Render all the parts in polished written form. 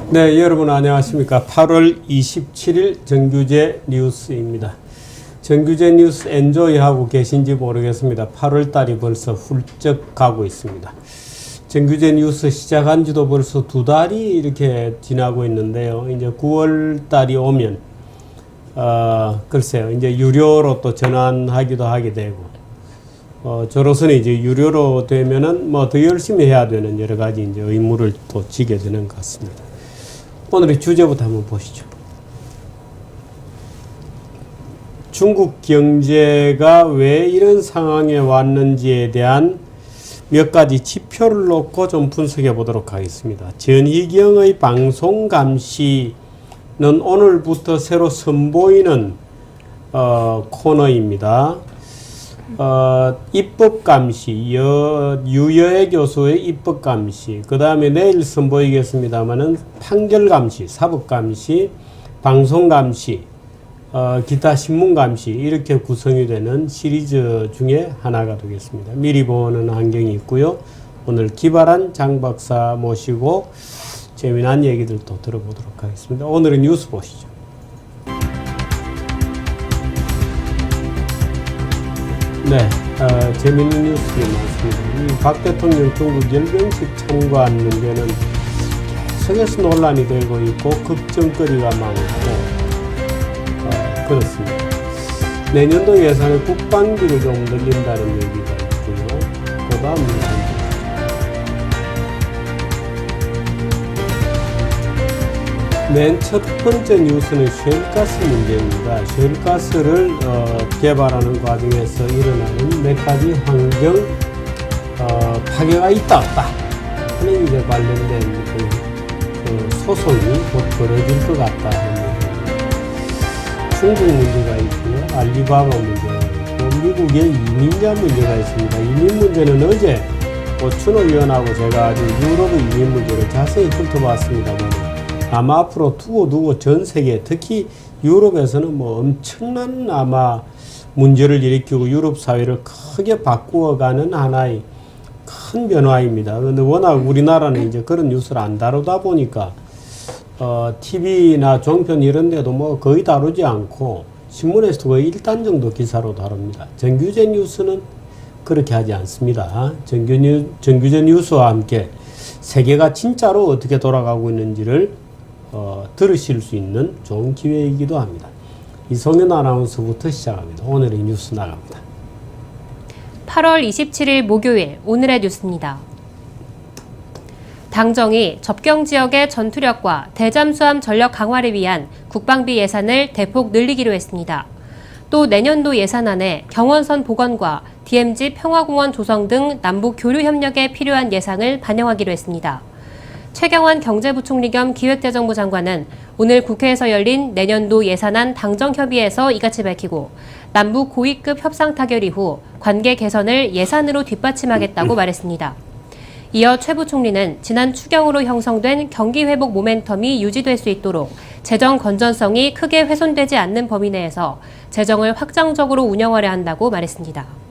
네, 여러분 안녕하십니까. 8월 27일 정규제 뉴스입니다. 정규제 뉴스 엔조이 하고 계신지 모르겠습니다. 8월 달이 벌써 훌쩍 가고 있습니다. 정규제 뉴스 시작한 지도 벌써 2달이 이렇게 지나고 있는데요. 이제 9월 달이 오면 글쎄요. 이제 유료로 또 전환하기도 하게 되고 저로서는 이제 유료로 되면은 뭐 더 열심히 해야 되는 여러 가지 이제 의무를 또 지게 되는 것 같습니다. 오늘의 주제부터 한번 보시죠. 중국 경제가 왜 이런 상황에 왔는지에 대한 몇 가지 지표를 놓고 좀 분석해 보도록 하겠습니다. 전희경의 방송 감시는 오늘부터 새로 선보이는 코너입니다. 입법 감시, 유여애 교수의 입법 감시, 그 다음에 내일 선보이겠습니다만은 판결 감시, 사법 감시, 방송 감시, 기타 신문 감시, 이렇게 구성이 되는 시리즈 중에 하나가 되겠습니다. 미리 보는 환경이 있고요. 오늘 기발한 장 박사 모시고 재미난 얘기들도 들어보도록 하겠습니다. 오늘은 뉴스 보시죠. 네, 재밌는 뉴스가 많습니다. 박 대통령 중국 열병식 참관 문제는 계속해서 논란이 되고 있고 걱정거리가 많고 그렇습니다. 내년도 예산에 국방비를 좀 늘린다는 얘기가 있고요. 그 다음은 맨 첫 번째 뉴스는 쉘가스 문제입니다. 쉘가스를 개발하는 과정에서 일어나는 몇 가지 환경 파괴가 있다 없다 하는 이제 관련된 그 소송이 곧 벌어질 것 같다 하는 중국 문제가 있고요. 알리바바 문제가 있고 미국의 이민자 문제가 있습니다. 이민 문제는 어제 오춘호 의원하고 제가 아주 유럽의 이민 문제를 자세히 훑어봤습니다만 아마 앞으로 두고 전 세계, 특히 유럽에서는 뭐 엄청난 아마 문제를 일으키고 유럽 사회를 크게 바꾸어가는 하나의 큰 변화입니다. 그런데 워낙 우리나라는 이제 그런 뉴스를 안 다루다 보니까 TV나 종편 이런 데도 뭐 거의 다루지 않고 신문에서도 거의 1단 정도 기사로 다룹니다. 정규제 뉴스는 그렇게 하지 않습니다. 정규제 뉴스와 함께 세계가 진짜로 어떻게 돌아가고 있는지를 들으실 수 있는 좋은 기회이기도 합니다. 이성현 아나운서부터 시작합니다. 오늘의 뉴스 나갑니다. 8월 27일 목요일 오늘의 뉴스입니다. 당정이 접경지역의 전투력과 대잠수함 전력 강화를 위한 국방비 예산을 대폭 늘리기로 했습니다. 또 내년도 예산안에 경원선 복원과 DMZ 평화공원 조성 등 남북 교류 협력에 필요한 예산을 반영하기로 했습니다. 최경환 경제부총리 겸 기획재정부 장관은 오늘 국회에서 열린 내년도 예산안 당정협의에서 이같이 밝히고 남북 고위급 협상 타결 이후 관계 개선을 예산으로 뒷받침하겠다고 말했습니다. 이어 최 부총리는 지난 추경으로 형성된 경기 회복 모멘텀이 유지될 수 있도록 재정 건전성이 크게 훼손되지 않는 범위 내에서 재정을 확장적으로 운영하려 한다고 말했습니다.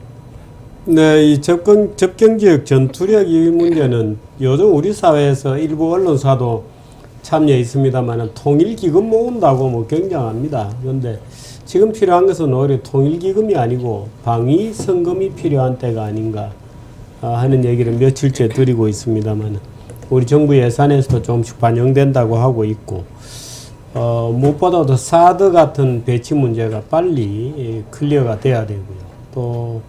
네, 이 접경지역 전투력 이 문제는 요즘 우리 사회에서 일부 언론사도 참여해 있습니다만 통일기금 모은다고 뭐 굉장합니다. 그런데 지금 필요한 것은 오히려 통일기금이 아니고 방위성금이 필요한 때가 아닌가 하는 얘기를 며칠째 드리고 있습니다만 우리 정부 예산에서도 조금씩 반영된다고 하고 있고 무엇보다도 사드 같은 배치 문제가 빨리 클리어가 돼야 되고요. 또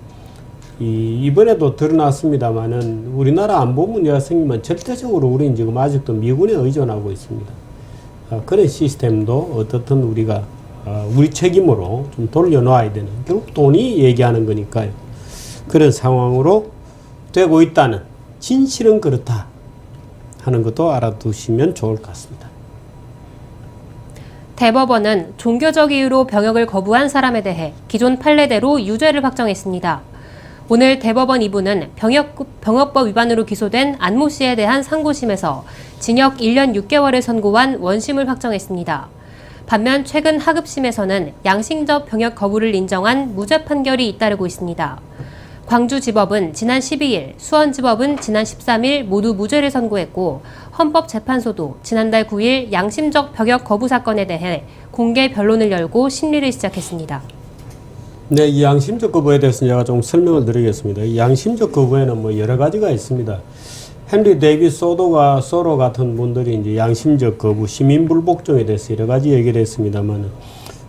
이번에도 드러났습니다만은 우리나라 안보 문제가 생기면 절대적으로 우리는 지금 아직도 미군에 의존하고 있습니다. 그런 시스템도 어떻든 우리가 우리 책임으로 좀 돌려놓아야 되는, 결국 돈이 얘기하는 거니까요. 그런 상황으로 되고 있다는, 진실은 그렇다 하는 것도 알아두시면 좋을 것 같습니다. 대법원은 종교적 이유로 병역을 거부한 사람에 대해 기존 판례대로 유죄를 확정했습니다. 오늘 대법원 2부는 병역법 위반으로 기소된 안모 씨에 대한 상고심에서 징역 1년 6개월을 선고한 원심을 확정했습니다. 반면 최근 하급심에서는 양심적 병역 거부를 인정한 무죄 판결이 잇따르고 있습니다. 광주지법은 지난 12일, 수원지법은 지난 13일 모두 무죄를 선고했고 헌법재판소도 지난달 9일 양심적 병역 거부 사건에 대해 공개 변론을 열고 심리를 시작했습니다. 네, 이 양심적 거부에 대해서 제가 좀 설명을 드리겠습니다. 이 양심적 거부에는 뭐 여러 가지가 있습니다. 헨리 데이빗 소로 같은 분들이 이제 양심적 거부, 시민 불복종에 대해서 여러 가지 얘기를 했습니다만,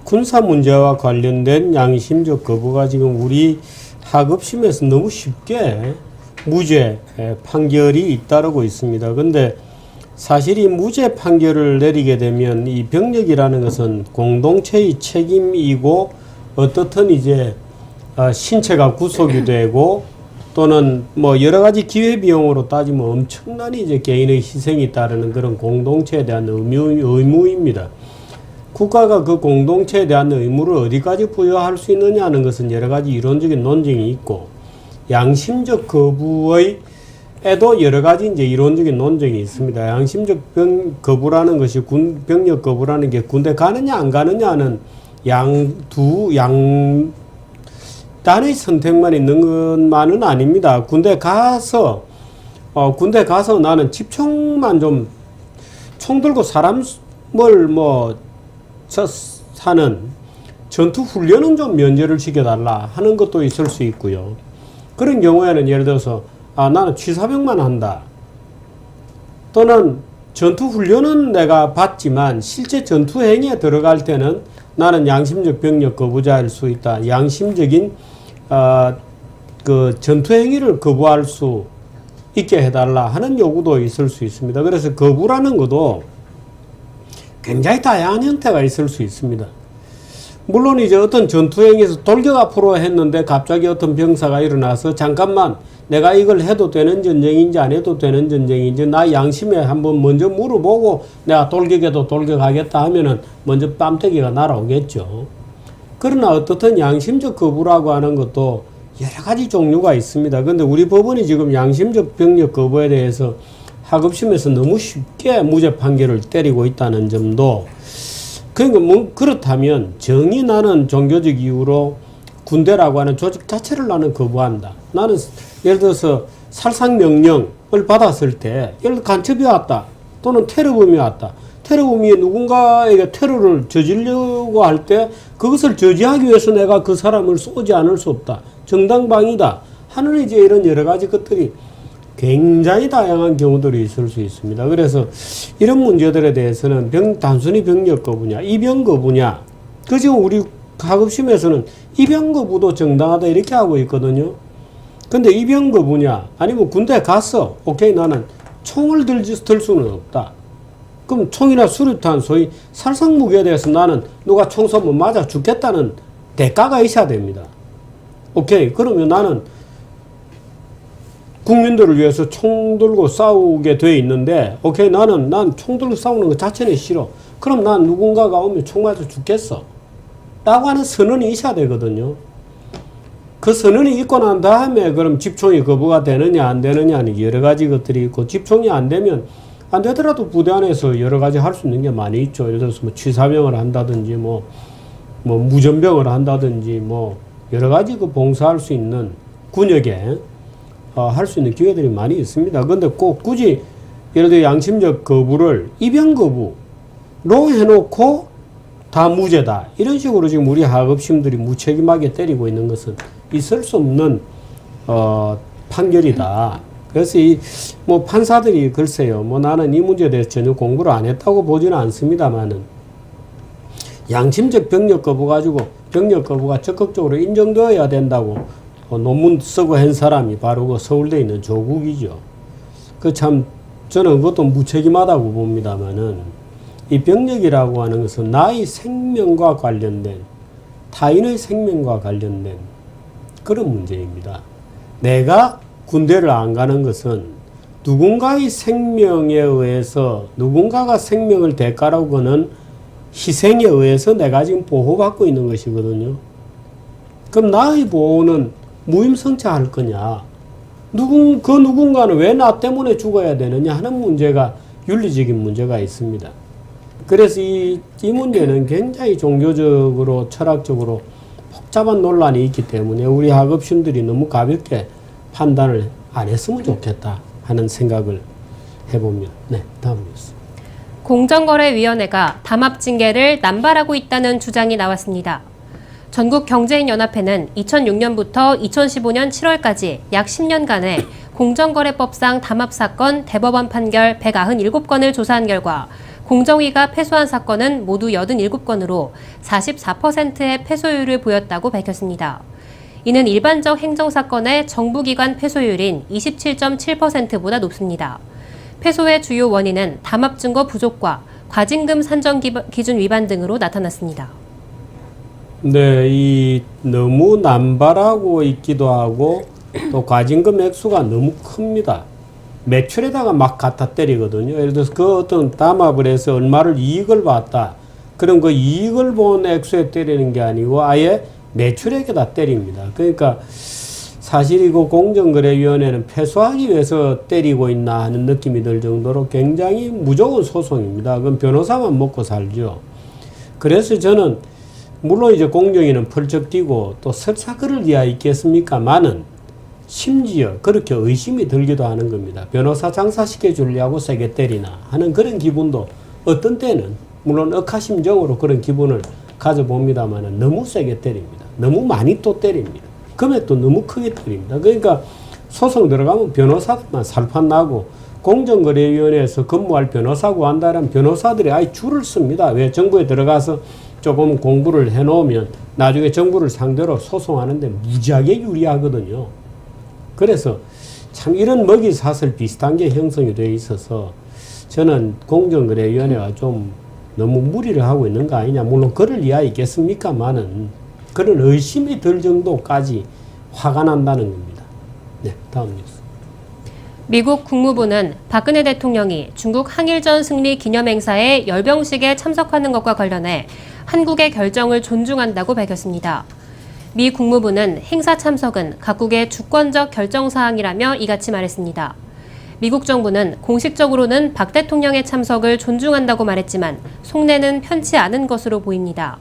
군사 문제와 관련된 양심적 거부가 지금 우리 하급심에서 너무 쉽게 무죄 판결이 잇따르고 있습니다. 근데 사실 이 무죄 판결을 내리게 되면 이 병력이라는 것은 공동체의 책임이고 어떻든 이제 신체가 구속이 되고 또는 뭐 여러 가지 기회비용으로 따지면 엄청난 이제 개인의 희생이 따르는 그런 공동체에 대한 의무입니다. 국가가 그 공동체에 대한 의무를 어디까지 부여할 수 있느냐 하는 것은 여러 가지 이론적인 논쟁이 있고, 양심적 거부의 에도 여러 가지 이제 이론적인 논쟁이 있습니다. 양심적 거부라는 것이 병력 거부라는 게 군대 가느냐 안 가느냐 하는 단의 선택만 있는 것만은 아닙니다. 군대 가서 나는 집총만 좀 총 들고 사람을 사는 전투 훈련은 좀 면제를 시켜달라 하는 것도 있을 수 있고요. 그런 경우에는 예를 들어서 나는 취사병만 한다. 또는 전투 훈련은 내가 받지만 실제 전투 행위에 들어갈 때는 나는 양심적 병력 거부자일 수 있다. 양심적인 그 전투 행위를 거부할 수 있게 해달라 하는 요구도 있을 수 있습니다. 그래서 거부라는 것도 굉장히 다양한 형태가 있을 수 있습니다. 물론 이제 어떤 전투행위에서 돌격 앞으로 했는데 갑자기 어떤 병사가 일어나서 잠깐만 내가 이걸 해도 되는 전쟁인지 안 해도 되는 전쟁인지 나 양심에 한번 먼저 물어보고 내가 돌격해도 돌격하겠다 하면은 먼저 뺨때기가 날아오겠죠. 그러나 어떻든 양심적 거부라고 하는 것도 여러 가지 종류가 있습니다. 근데 우리 법원이 지금 양심적 병력 거부에 대해서 하급심에서 너무 쉽게 무죄 판결을 때리고 있다는 점도, 그러니까 뭐 그렇다면 정의 나는 종교적 이유로 군대라고 하는 조직 자체를 나는 거부한다. 나는 예를 들어서 살상명령을 받았을 때 예를 들어 간첩이 왔다 또는 테러범이 왔다. 테러범이 누군가에게 테러를 저지르려고 할 때 그것을 저지하기 위해서 내가 그 사람을 쏘지 않을 수 없다. 정당방위다 하는 이제 이런 여러 가지 것들이 굉장히 다양한 경우들이 있을 수 있습니다. 그래서 이런 문제들에 대해서는 단순히 병력 거부냐, 입영 거부냐, 그 지금 우리 하급심에서는 입영 거부도 정당하다 이렇게 하고 있거든요. 근데 입영 거부냐, 아니면 군대 갔어. 오케이, 나는 총을 들 수는 없다. 그럼 총이나 수류탄, 소위 살상무기에 대해서 나는 누가 총 쏘면 맞아 죽겠다는 대가가 있어야 됩니다. 오케이, 그러면 나는 국민들을 위해서 총 들고 싸우게 돼 있는데, 오케이, 난 총 들고 싸우는 것 자체는 싫어. 그럼 난 누군가가 오면 총 맞아 죽겠어. 라고 하는 선언이 있어야 되거든요. 그 선언이 있고 난 다음에 그럼 집총이 거부가 되느냐 안 되느냐는 여러 가지 것들이 있고, 집총이 안 되면 안 되더라도 부대 안에서 여러 가지 할 수 있는 게 많이 있죠. 예를 들어서 뭐 취사병을 한다든지 뭐 무전병을 한다든지 뭐 여러 가지 그 봉사할 수 있는 군역에 할 수 있는 기회들이 많이 있습니다. 근데 꼭 굳이 예를 들어 양심적 거부를 입영 거부로 해놓고 다 무죄다 이런 식으로 지금 우리 하급심들이 무책임하게 때리고 있는 것은 있을 수 없는 판결이다. 그래서 뭐 판사들이 글쎄요, 뭐 나는 이 문제에 대해서 전혀 공부를 안 했다고 보지는 않습니다만은, 양심적 병력 거부 가지고 병력 거부가 적극적으로 인정되어야 된다고 논문 쓰고 한 사람이 바로 그 서울대에 있는 조국이죠. 그 참 저는 그것도 무책임하다고 봅니다만은, 이 병력이라고 하는 것은 나의 생명과 관련된, 타인의 생명과 관련된 그런 문제입니다. 내가 군대를 안 가는 것은 누군가의 생명에 의해서, 누군가가 생명을 대가라고 거는 희생에 의해서 내가 지금 보호받고 있는 것이거든요. 그럼 나의 보호는 무임승차할 거냐, 그 누군가는 왜 나 때문에 죽어야 되느냐 하는 문제가, 윤리적인 문제가 있습니다. 그래서 이 문제는 굉장히 종교적으로 철학적으로 복잡한 논란이 있기 때문에 우리 학업생들이 너무 가볍게 판단을 안 했으면 좋겠다 하는 생각을 해봅니다. 네, 다음 뉴스. 공정거래위원회가 담합징계를 남발하고 있다는 주장이 나왔습니다. 전국경제인연합회는 2006년부터 2015년 7월까지 약 10년간의 공정거래법상 담합사건 대법원 판결 197건을 조사한 결과 공정위가 패소한 사건은 모두 87건으로 44%의 패소율을 보였다고 밝혔습니다. 이는 일반적 행정사건의 정부기관 패소율인 27.7%보다 높습니다. 패소의 주요 원인은 담합증거 부족과 과징금 산정 기준 위반 등으로 나타났습니다. 네, 이 너무 남발하고 있기도 하고 또 과징금 액수가 너무 큽니다. 매출에다가 막 갖다 때리거든요. 예를 들어서 그 어떤 담합을 해서 얼마를 이익을 봤다. 그럼 그 이익을 본 액수에 때리는 게 아니고 아예 매출액에다 때립니다. 그러니까 사실 이거 공정거래위원회는 패소하기 위해서 때리고 있나 하는 느낌이 들 정도로 굉장히 무조건 소송입니다. 그럼 변호사만 먹고 살죠. 그래서 저는 물론 이제 공정위는 펄쩍 뛰고 또 설사 그럴 리야 있겠습니까마는 심지어 그렇게 의심이 들기도 하는 겁니다. 변호사 장사시켜 주려고 세게 때리나 하는 그런 기분도 어떤 때는 물론 억하심정으로 그런 기분을 가져봅니다만은 너무 세게 때립니다. 너무 많이 또 때립니다. 금액도 너무 크게 때립니다. 그러니까 소송 들어가면 변호사들만 살판 나고 공정거래위원회에서 근무할 변호사 구한다는 변호사들이 아예 줄을 씁니다. 왜? 정부에 들어가서 조금 공부를 해놓으면 나중에 정부를 상대로 소송하는데 무지하게 유리하거든요. 그래서 참 이런 먹이사슬 비슷한 게 형성이 되어 있어서 저는 공정거래위원회가 좀 너무 무리를 하고 있는 거 아니냐. 물론 그럴 이야 있겠습니까마는 그런 의심이 들 정도까지 화가 난다는 겁니다. 네, 다음 뉴스. 미국 국무부는 박근혜 대통령이 중국 항일전 승리 기념행사의 열병식에 참석하는 것과 관련해 한국의 결정을 존중한다고 밝혔습니다. 미 국무부는 행사 참석은 각국의 주권적 결정사항이라며 이같이 말했습니다. 미국 정부는 공식적으로는 박 대통령의 참석을 존중한다고 말했지만 속내는 편치 않은 것으로 보입니다.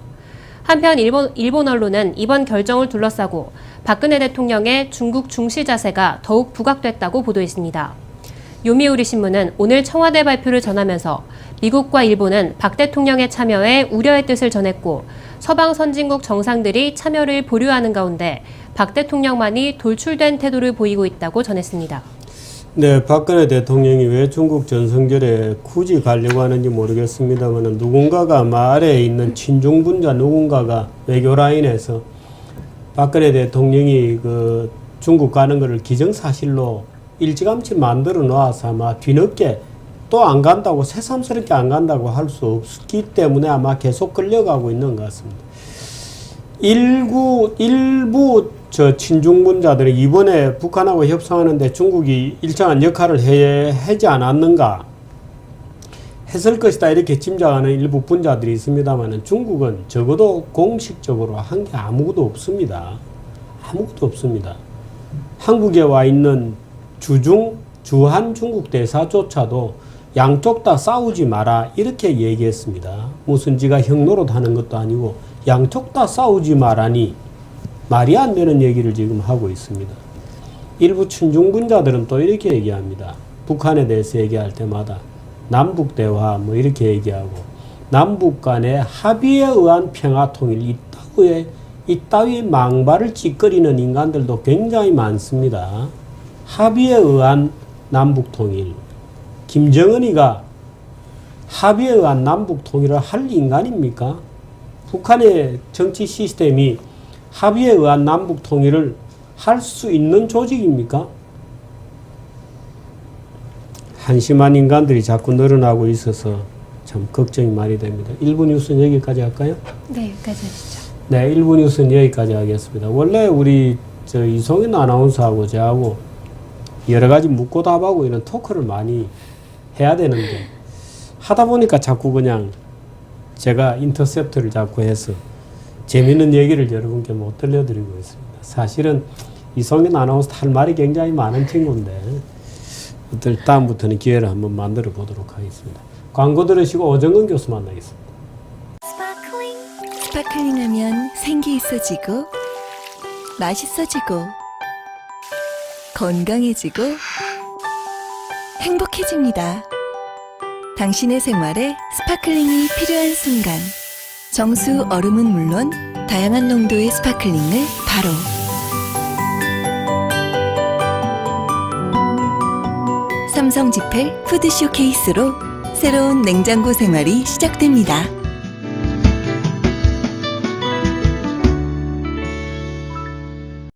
한편 일본 언론은 이번 결정을 둘러싸고 박근혜 대통령의 중국 중시 자세가 더욱 부각됐다고 보도했습니다. 요미우리 신문은 오늘 청와대 발표를 전하면서 미국과 일본은 박 대통령의 참여에 우려의 뜻을 전했고 서방 선진국 정상들이 참여를 보류하는 가운데 박 대통령만이 돌출된 태도를 보이고 있다고 전했습니다. 네, 박근혜 대통령이 왜 중국 전성절에 굳이 가려고 하는지 모르겠습니다만 누군가가 아래에 있는 친중분자 누군가가 외교 라인에서 박근혜 대통령이 그 중국 가는 것을 기정사실로 일찌감치 만들어 놓아서 아마 뒤늦게 또 안 간다고 새삼스럽게 안 간다고 할 수 없기 때문에 아마 계속 끌려가고 있는 것 같습니다. 일부 친중분자들이 이번에 북한하고 협상하는데 중국이 일정한 역할을 하지 않았는가 했을 것이다 이렇게 짐작하는 일부 분자들이 있습니다만 중국은 적어도 공식적으로 한 게 아무것도 없습니다. 아무것도 없습니다. 한국에 와 있는 주한 중국 대사조차도 양쪽 다 싸우지 마라 이렇게 얘기했습니다. 무슨 지가 형노릇 하는 것도 아니고 양쪽 다 싸우지 마라니 말이 안 되는 얘기를 지금 하고 있습니다. 일부 친중분자들은 또 이렇게 얘기합니다. 북한에 대해서 얘기할 때마다 남북대화 뭐 이렇게 얘기하고 남북 간의 합의에 의한 평화통일 이따위 망발을 찌꺼리는 인간들도 굉장히 많습니다. 합의에 의한 남북통일. 김정은이가 합의에 의한 남북통일을 할 인간입니까? 북한의 정치 시스템이 합의에 의한 남북통일을 할 수 있는 조직입니까? 한심한 인간들이 자꾸 늘어나고 있어서 참 걱정이 많이 됩니다. 1부 뉴스는 여기까지 할까요? 네, 여기까지 하시죠. 네, 1부 뉴스는 여기까지 하겠습니다. 원래 우리 이송인 아나운서하고 저하고 여러 가지 묻고 답하고 이런 토크를 많이 해야 되는데 하다 보니까 자꾸 그냥 제가 인터셉트를 자꾸 해서 재밌는 얘기를 여러분께 못 들려드리고 있습니다. 사실은 이송인 아나운서 할 말이 굉장히 많은 친구인데 다음부터는 기회를 한번 만들어 보도록 하겠습니다. 광고 들으시고 오정근 교수 만나겠습니다. 스파클링 하면 생기 있어지고 맛있어지고 건강해지고 행복해집니다. 당신의 생활에 스파클링이 필요한 순간 정수 얼음은 물론 다양한 농도의 스파클링을 바로 삼성 지펠 푸드 쇼케이스로 새로운 냉장고 생활이 시작됩니다.